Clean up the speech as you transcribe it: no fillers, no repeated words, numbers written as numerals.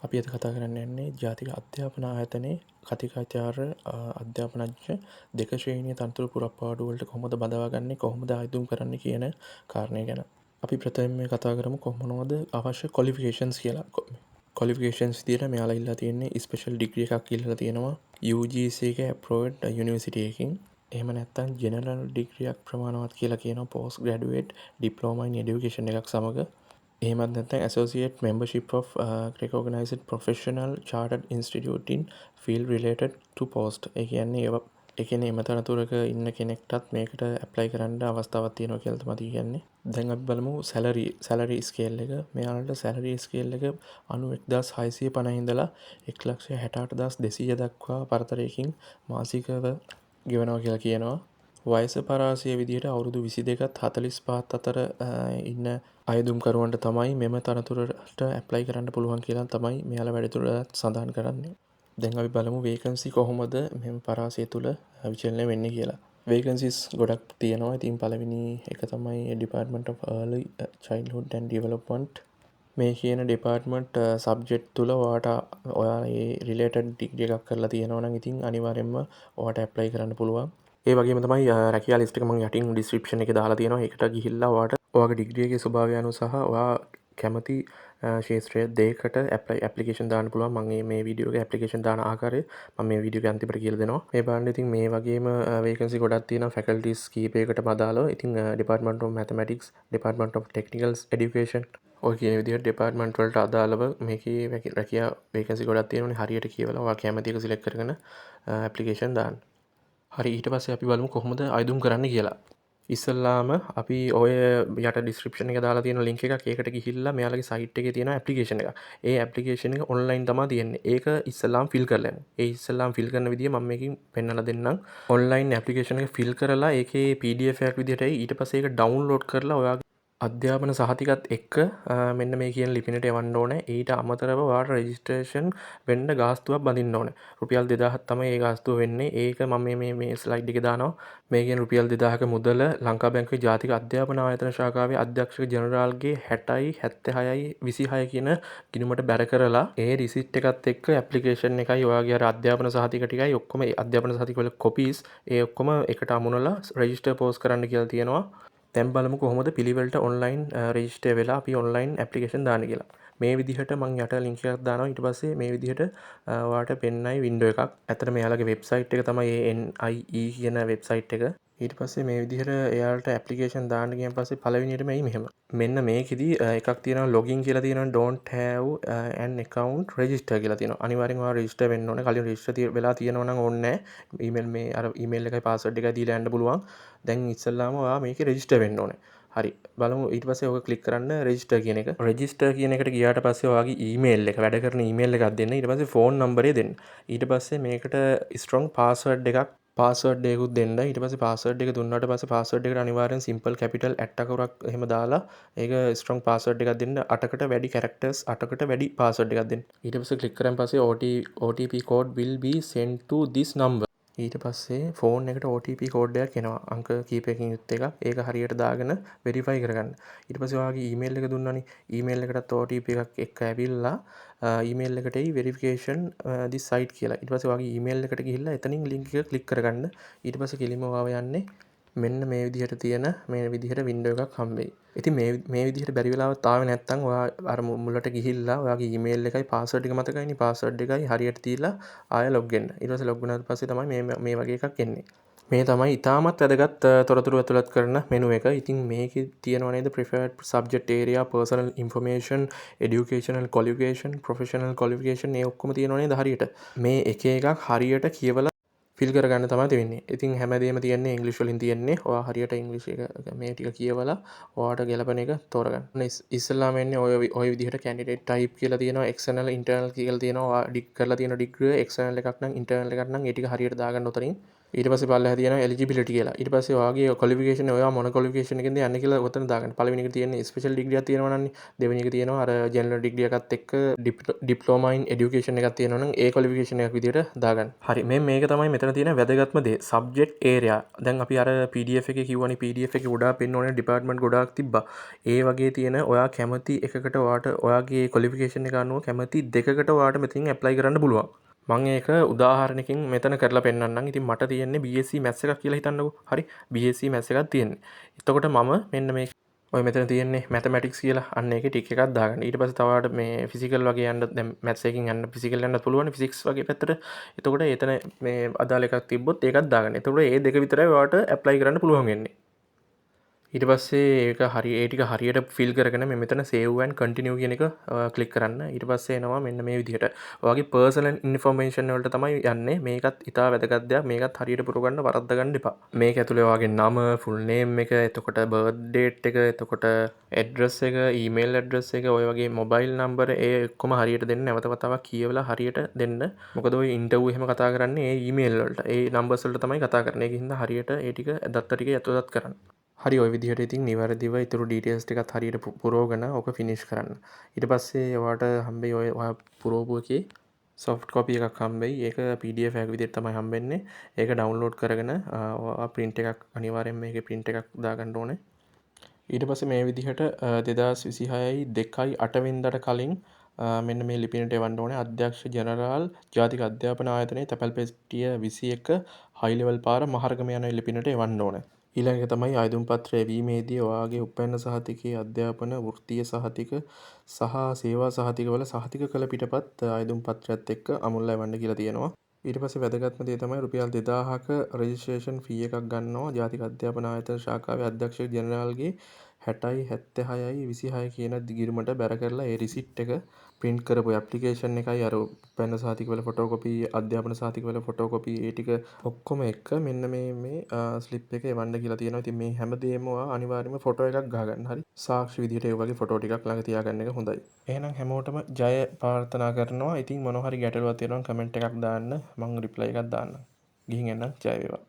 අපි අද කතා කරන්න යන්නේ ජාතික අධ්‍යාපන ආයතනයේ කතිකාචාර්ය අධ්‍යාපනඥ දෙක ශ්‍රේණිය තනතුරු පුරප්පාඩු වලට කොහොමද බඳවාගන්නේ කොහොමද ආයුම් කරන්නේ කියන කාරණය ගැන. අපි ප්‍රථමයෙන් මේ කතා කරමු කොහොමනවද අවශ්‍ය ක්වොලිෆිකේෂන්ස් කියලා. ක්වොලිෆිකේෂන්ස් විදියට මෙයාලා ඉල්ලලා තියෙන්නේ ස්පෙෂල් ඩිග්‍රී එකක් ඉල්ලලා තියෙනවා UGC එකේ අප්‍රූව්ඩ් යුනිවර්සිටි එකකින්. එහෙම නැත්නම් ජෙනරල් ඩිග්‍රී එකක් ප්‍රමාණවත් කියලා කියනවා පෝස්ට් ග්‍රැජුවේට් ඩිප්ලෝමා ඉන් এডুকেෂන් එකක් සමග. එහෙමත් නැත්නම් associate membership of recognized professional chartered institute in field related to post. ඒ කියන්නේ එම තනතුරක ඉන්න කෙනෙක්ටත් මේකට ඇප්ලයි කරන්න අවස්ථාවක් තියෙනවා කියලා තමයි කියන්නේ. දැන් අපි බලමු salary scale එක. මෙයාලට salary scale එක 91650 ඉඳලා 168200 දක්වා පරතරයකින් මාසිකව ගෙවනවා කියලා කියනවා. වයස පරාසය විදිහට අවුරුදු 22ත් 45ත් අතර ඉන්න අයදුම්කරුවන්ට තමයි මෙම තනතුරට ඇප්ලයි කරන්න පුළුවන් කියලා තමයි මෙයාලා වැඩිදුරටත් සඳහන් කරන්නේ. දැන් අපි බලමු වේකන්සි කොහොමද මෙම පරාසය තුල විචලනය වෙන්නේ කියලා. වේකන්සිස් ගොඩක් තියෙනවා. ඉතින් පළවෙනි එක තමයි Department of Early Childhood and Development. මේ කියන ඩිපාර්ට්මන්ට් සබ්ජෙක්ට් තුල ඔයා ඒ රිලේටඩ් ඩිග්‍රී එකක් කරලා තියෙනවා නම් ඉතින් අනිවාර්යයෙන්ම ඔයාට ඇප්ලයි කරන්න පුළුවන්. ඒ වගේම තමයි රැකියා ලිස්ට් එක මම යටින් ඩිස්ක්‍රිප්ෂන් එකේ දාලා තියෙනවා. ඒකට ගිහිල්ලා ඔයාට ඔයාගේ ඩිග්‍රී එකේ ස්වභාවය අනුව සහ ඔයා කැමති ශේත්‍රය දෙයකට ඇප්ලිකේෂන් දාන්න පුළුවන්. මම මේ වීඩියෝ එකේ ඇප්ලිකේෂන් දාන ආකාරය මම මේ වීඩියෝ එකේ අන්තිමට කියලා දෙනවා. මේ බලන්න ඉතින් මේ වගේම වේකන්සි ගොඩක් තියෙනවා ෆැකල්ටිස් කීපයකටම අදාළව. ඉතින් Department of Mathematics, Department of Technical Education ඔය කියන විදිහට ඩිපාර්ට්මන්ට් වලට අදාළව මේකේ රැකියා වේකන්සි ගොඩක් තියෙනවානේ. හරියට කියවලා ඔයා කැමති එක සිලෙක්ට් කරගෙන ඇප්ලිකේෂන් දාන්න. හරි ඊට පස්සේ අපි බලමු කොහොමද අයදුම් කරන්න කියලා. ඉස්සල්ලාම අපි ඔය යට ඩිස්ක්‍රිප්ෂන් එක දාලා තියෙන ලින්ක් එකක් ඒකට ගිහිල්ලා මෙයාලගේ සයිට් එකේ තියෙන ඇප්ලිකේෂන් එක. ඒ ඇප්ලිකේෂන් එක ඔන්ලයින් තමයි තියෙන්නේ. ඒක ඉස්සල්ලාම ෆිල් කරලා යන්න. ඒ ඉස්සල්ලාම ෆිල් කරන විදිය මම මේකෙන් පෙන්නලා දෙන්නම්. ඔන්ලයින් ඇප්ලිකේෂන් එක ෆිල් කරලා ඒකේ PDF එකක් විදිහට ඊට පස්සේ ඒක ඩවුන්ලෝඩ් කරලා ඔයාගේ අධ්‍යාපන සහතිකත් එක්ක මෙන්න මේ කියන ලිපිනට එවන්න ඕනේ. ඊට අමතරව ඔයාට රෙජිස්ට්‍රේෂන් වෙන්න ගාස්තුවක් බඳින්න ඕනේ. රුපියල් 2000ක් තමයි ඒ ගාස්තුව වෙන්නේ. ඒක මම මේ ස්ලයිඩ් එකේ දානවා. මේ කියන රුපියල් 2000ක මුදල ලංකා බැංකුවේ ජාතික අධ්‍යාපන ආයතන ශාඛාවේ අධ්‍යක්ෂක ජෙනරාල්ගේ 60යි 76යි 26 කියන ගිණුමට බැර කරලා ඒ රිසිට් එකත් එක්ක ඇප්ලිකේෂන් එකයි ඔයාගේ අර අධ්‍යාපන සහතික ටිකයි ඔක්කොම අධ්‍යාපන සහතික වල කොපීස් ඒ ඔක්කොම එකට අමුණලා රෙජිස්ටර් පෝස්ට් කරන්න කියලා තියෙනවා. දැන් බලමු කොහොමද පිළිවෙලට ඔන්ලයින් රෙජිස්ටර් වෙලා අපි ඔන්ලයින් ඇප්ලිකේෂන් දාන්න කියලා. මේ විදිහට මම යට ලින්ක් එකක් දානවා. ඊට පස්සේ මේ විදිහට ඔයාලට පෙන්නයි වින්ඩෝ එකක්. ඇත්තට මෙයාලගේ වෙබ්සයිට් එක තමයි NIE කියන වෙබ්සයිට් එක. ඊට පස්සේ මේ විදිහට එයාලට ඇප්ලිකේෂන් දාන්න ගියන් පස්සේ පළවෙනියටම එයි මෙහෙම. මෙන්න මේකෙදි එකක් තියෙනවා login කියලා තියෙනවා don't have an account register කියලා තියෙනවා. අනිවාර්යෙන් ඔයා register වෙන්න ඕනේ. කලින් register වෙලා තියෙනවා නම් ඕනේ නැහැ. email මේ අර email එකයි password එකයි දීලා යන්න පුළුවන්. දැන් ඉස්සල්ලාම ඔයා මේකේ register වෙන්න ඕනේ. හරි බලමු ඊට පස්සේ ඔක ක්ලික් කරන්න රෙජිස්ටර් කියන එක. රෙජිස්ටර් කියන එකට ගියාට පස්සේ ඔයාගේ ඊමේල් එක වැඩ කරන ඊමේල් එකක් දෙන්න. ඊට පස්සේ ෆෝන් නම්බරය දෙන්න. ඊට පස්සේ මේකට strong password එකක් පාස්වර්ඩ් එකකුත් දෙන්න. ඊට පස්සේ පාස්වර්ඩ් එක දුන්නාට පස්සේ පාස්වර්ඩ් එකට අනිවාර්යෙන් සිම්පල් කැපිටල් ඇට් අකුරක් එහෙම දාලා ඒක ස්ට්‍රොං පාස්වර්ඩ් එකක් දෙන්න. 8කට වැඩි කැරක්ටර්ස් 8කට වැඩි පාස්වර්ඩ් එකක් දෙන්න. ඊට පස්සේ ක්ලික් කරන් පස්සේ OTP code will be sent to this number. ඊට පස්සේ ෆෝන් එකට OTP කෝඩ් එකක් එනවා. අංක කීපයකින් යුත් එකක්. ඒක හරියට දාගෙන වෙරිෆයි කරගන්න. ඊට පස්සේ ඔයාගේ ඊමේල් එක දුන්නානේ. ඊමේල් එකටත් OTP එකක් එක්ක ඇවිල්ලා ඊමේල් එකට එයි වෙරිෆිකේෂන් this site කියලා. ඊට පස්සේ ඔයාගේ ඊමේල් එකට ගිහිල්ලා එතනින් ලින්ක් එක ක්ලික් කරගන්න. ඊට පස්සේ කෙලින්ම ඔයාව යන්නේ මෙන්න මේ විදිහට තියෙන මේ විදිහට වින්ඩෝ එකක් හම්බෙයි. ඉතින් මේ විදිහට බැරි වෙලාවත් ආවේ නැත්නම් ඔයා අර මුලට ගිහිල්ලා ඔයාගේ ඊමේල් එකයි පාස්වර්ඩ් එක මතකයිනේ පාස්වර්ඩ් එකයි හරියට තියලා ආයෙ ලොග් වෙන්න. ඊට පස්සේ ලොග් වුණාට පස්සේ තමයි මේ වගේ එකක් එන්නේ. මේ තමයි ඉතාමත් වැදගත් තොරතුරු ඇතුළත් කරන මෙනු එක. ඉතින් මේකේ තියෙනවා නේද preferred subject area, personal information, educational qualification, professional qualification මේ ඔක්කොම තියෙනවා නේද හරියට. මේ එක එකක් හරියට කියවලා ෆිල් කරගන්න තමයි තියෙන්නේ. ඉතින් හැමදේම තියෙන්නේ ඉංග්‍රීසි වලින් තියෙන්නේ. ඔයා හරියට ඉංග්‍රීසි එක මේ ටික කියවලා ඔයාට ගැලපෙන එක තෝරගන්න. ඉස්සෙල්ලාම එන්නේ ඔය විදිහට candidate type කියලා තියෙනවා. external internal කියලා තියෙනවා. ඔයා ඩික් කරලා තියෙන ඩිග්‍රී external එකක් නම් internal එකක් නම් ඒ ටික හරියට දාගන්න උතරින්. ඊට පස්සේ පල්ලෙහා තියෙනවා එලිජිබිලිටි කියලා. ඊට පස්සේ ඔයාගේ ක්වොලිෆිකේෂන් ඔයා මොන ක්වොලිෆිකේෂන් එකකින්ද යන්නේ කියලා ඔතන දාගන්න. පළවෙනි එක තියෙන්නේ ස්පෙෂල් ඩිග්‍රියක් තියෙනවා නම්නේ. දෙවෙනි එක තියෙනවා අර ජෙනරල් ඩිග්‍රී එකත් එක්ක ඩිප්ලෝමා ඉන් এডুকেෂන් එකක් තියෙනවා නම් ඒ ක්වොලිෆිකේෂන් එකක් විදියට දාගන්න. හරි. මේක තමයි මෙතන තියෙන වැදගත්ම දේ. Subject area. දැන් අපි අර PDF එකේ කිව්වනේ PDF එකේ ගොඩාක් පෙන්න ඕනේ ඩිපාර්ට්මන්ට් ගොඩාක් තිබ්බා. ඒ වගේ තියෙන ඔයා කැමති එකකට ඔයාට ඔයාගේ ක්වොලිෆිකේෂන් එක අනුව කැමති දෙකකට ඔයාට මෙතනින් ඇප්ලයි කරන්න පුළුවන්. මං ඒක උදාහරණකින් මෙතන කරලා පෙන්නන්නම්. ඉතින් මට තියෙන්නේ BSc Maths එකක් කියලා හිතන්නකෝ. හරි. BSc Maths එකක් තියෙන්නේ. එතකොට මම මෙන්න මේ ඔය මෙතන තියෙන්නේ mathematics කියලා. අන්න ඒකේ ටික එකක් දාගන්න. ඊට පස්සේ තව ආට මේ physical වගේ යන්න දැන් maths එකකින් යන්න physical යන්නත් පුළුවන්. physics වගේ පැත්තට. එතකොට එතන මේ අදාළ එකක් තිබ්බොත් ඒකත් දාගන්න. එතකොට ඒ දෙක විතරයි ඔයාලට apply කරන්න පුළුවන් වෙන්නේ. ඊට පස්සේ ඒක ඒ ටික හරියට ෆිල් කරගෙන මෙතන save and continue කියන එක ක්ලික් කරන්න. ඊට පස්සේ එනවා මෙන්න මේ විදිහට. ඔයාගේ personal information වලට තමයි යන්නේ. මේකත් ඉතා වැදගත් දෙයක්. මේකත් හරියට පුරව ගන්න වරද්ද ගන්න එපා. මේක ඇතුලේ ඔයාගේ නම, full name එක, එතකොට birth date එක, එතකොට address එක, email address එක, ඔය වගේ mobile number ඒ ඔක්කොම හරියට දෙන්න. නැවත වතාවක් කියවලා හරියට දෙන්න. මොකද ඔය interview එහෙම කතා කරන්නේ ඒ email වලට. ඒ numbers වලට තමයි කතා කරන්නේ. ඒකින්ද හරියට ඒ ටික දත්ත ටික යටතත් කරන්න. හරි ඔය විදිහට ඉතින් නිවැරදිව ඉතුරු ඩීටේල්ස් ටිකත් හරියට පුරවගෙන ඕක ෆිනිෂ් කරන්න. ඊට පස්සේ ඔයාට හම්බෙයි ඔය ඔයා පුරවපු එකේ සොෆ්ට් කොපි එකක් හම්බෙයි. ඒක PDF එකක් විදිහට තමයි හම්බෙන්නේ. ඒක ඩවුන්ලෝඩ් කරගෙන ඔයා print එකක් අනිවාර්යෙන්ම මේකේ print එකක් දාගන්න ඕනේ. ඊට පස්සේ මේ විදිහට 2026යි 2යි 8 වෙනිදාට කලින් මෙන්න මේ ලිපිනට එවන්න ඕනේ. අධ්‍යක්ෂ ජෙනරාල් ජාතික අධ්‍යාපන ආයතනයේ තැපැල් පෙට්ටිය 21 හයි ලෙවල් පාර මහරගම යන ලිපිනට එවන්න ඕනේ. ඊළඟ එක තමයි ආයුධම් පත්‍ර එවීමේදී ඔයාගේ උපැන්න සහතිකයේ අධ්‍යාපන වෘත්තීය සහතික සහ සේවා සහතිකවල සහතික කළ පිටපත් ආයුධම් පත්‍රයත් එක්ක අමුල්ලා එවන්න කියලා තියෙනවා. ඊට පස්සේ වැදගත්ම දේ තමයි රුපියල් 2000ක රෙජිස්ට්‍රේෂන් ෆී එකක් ගන්නවා ජාතික අධ්‍යාපන ආයතන ශාඛාවේ අධ්‍යක්ෂ ජෙනරාල්ගේ 60යි 76යි 26 කියන දිගිරමට බැර කරලා ඒ රිසිට් එක print කරපු ඇප්ලිකේෂන් එකයි අර උපැන්න සහතිකවල ෆොටෝකොපි අධ්‍යාපන සහතිකවල ෆොටෝකොපි ඒ ටික ඔක්කොම එක්ක මෙන්න මේ ස්ලිප් එක එවන්න කියලා තියෙනවා. ඉතින් මේ හැමදේම ඔයා අනිවාර්යයෙන්ම ෆොටෝ එකක් ගහගන්න. හරි. සාක්ෂි විදිහට ඒ වගේ ෆොටෝ ටිකක් ළඟ තියාගන්න එක හොඳයි. එහෙනම් හැමෝටම ජය ප්‍රාර්ථනා කරනවා. ඉතින් මොනවා හරි ගැටලුවක් තියෙනවා නම් කමෙන්ට් එකක් දාන්න. මම රිප්ලයි එකක් දාන්නම්. ගිහින් එන්න ජය වේවා.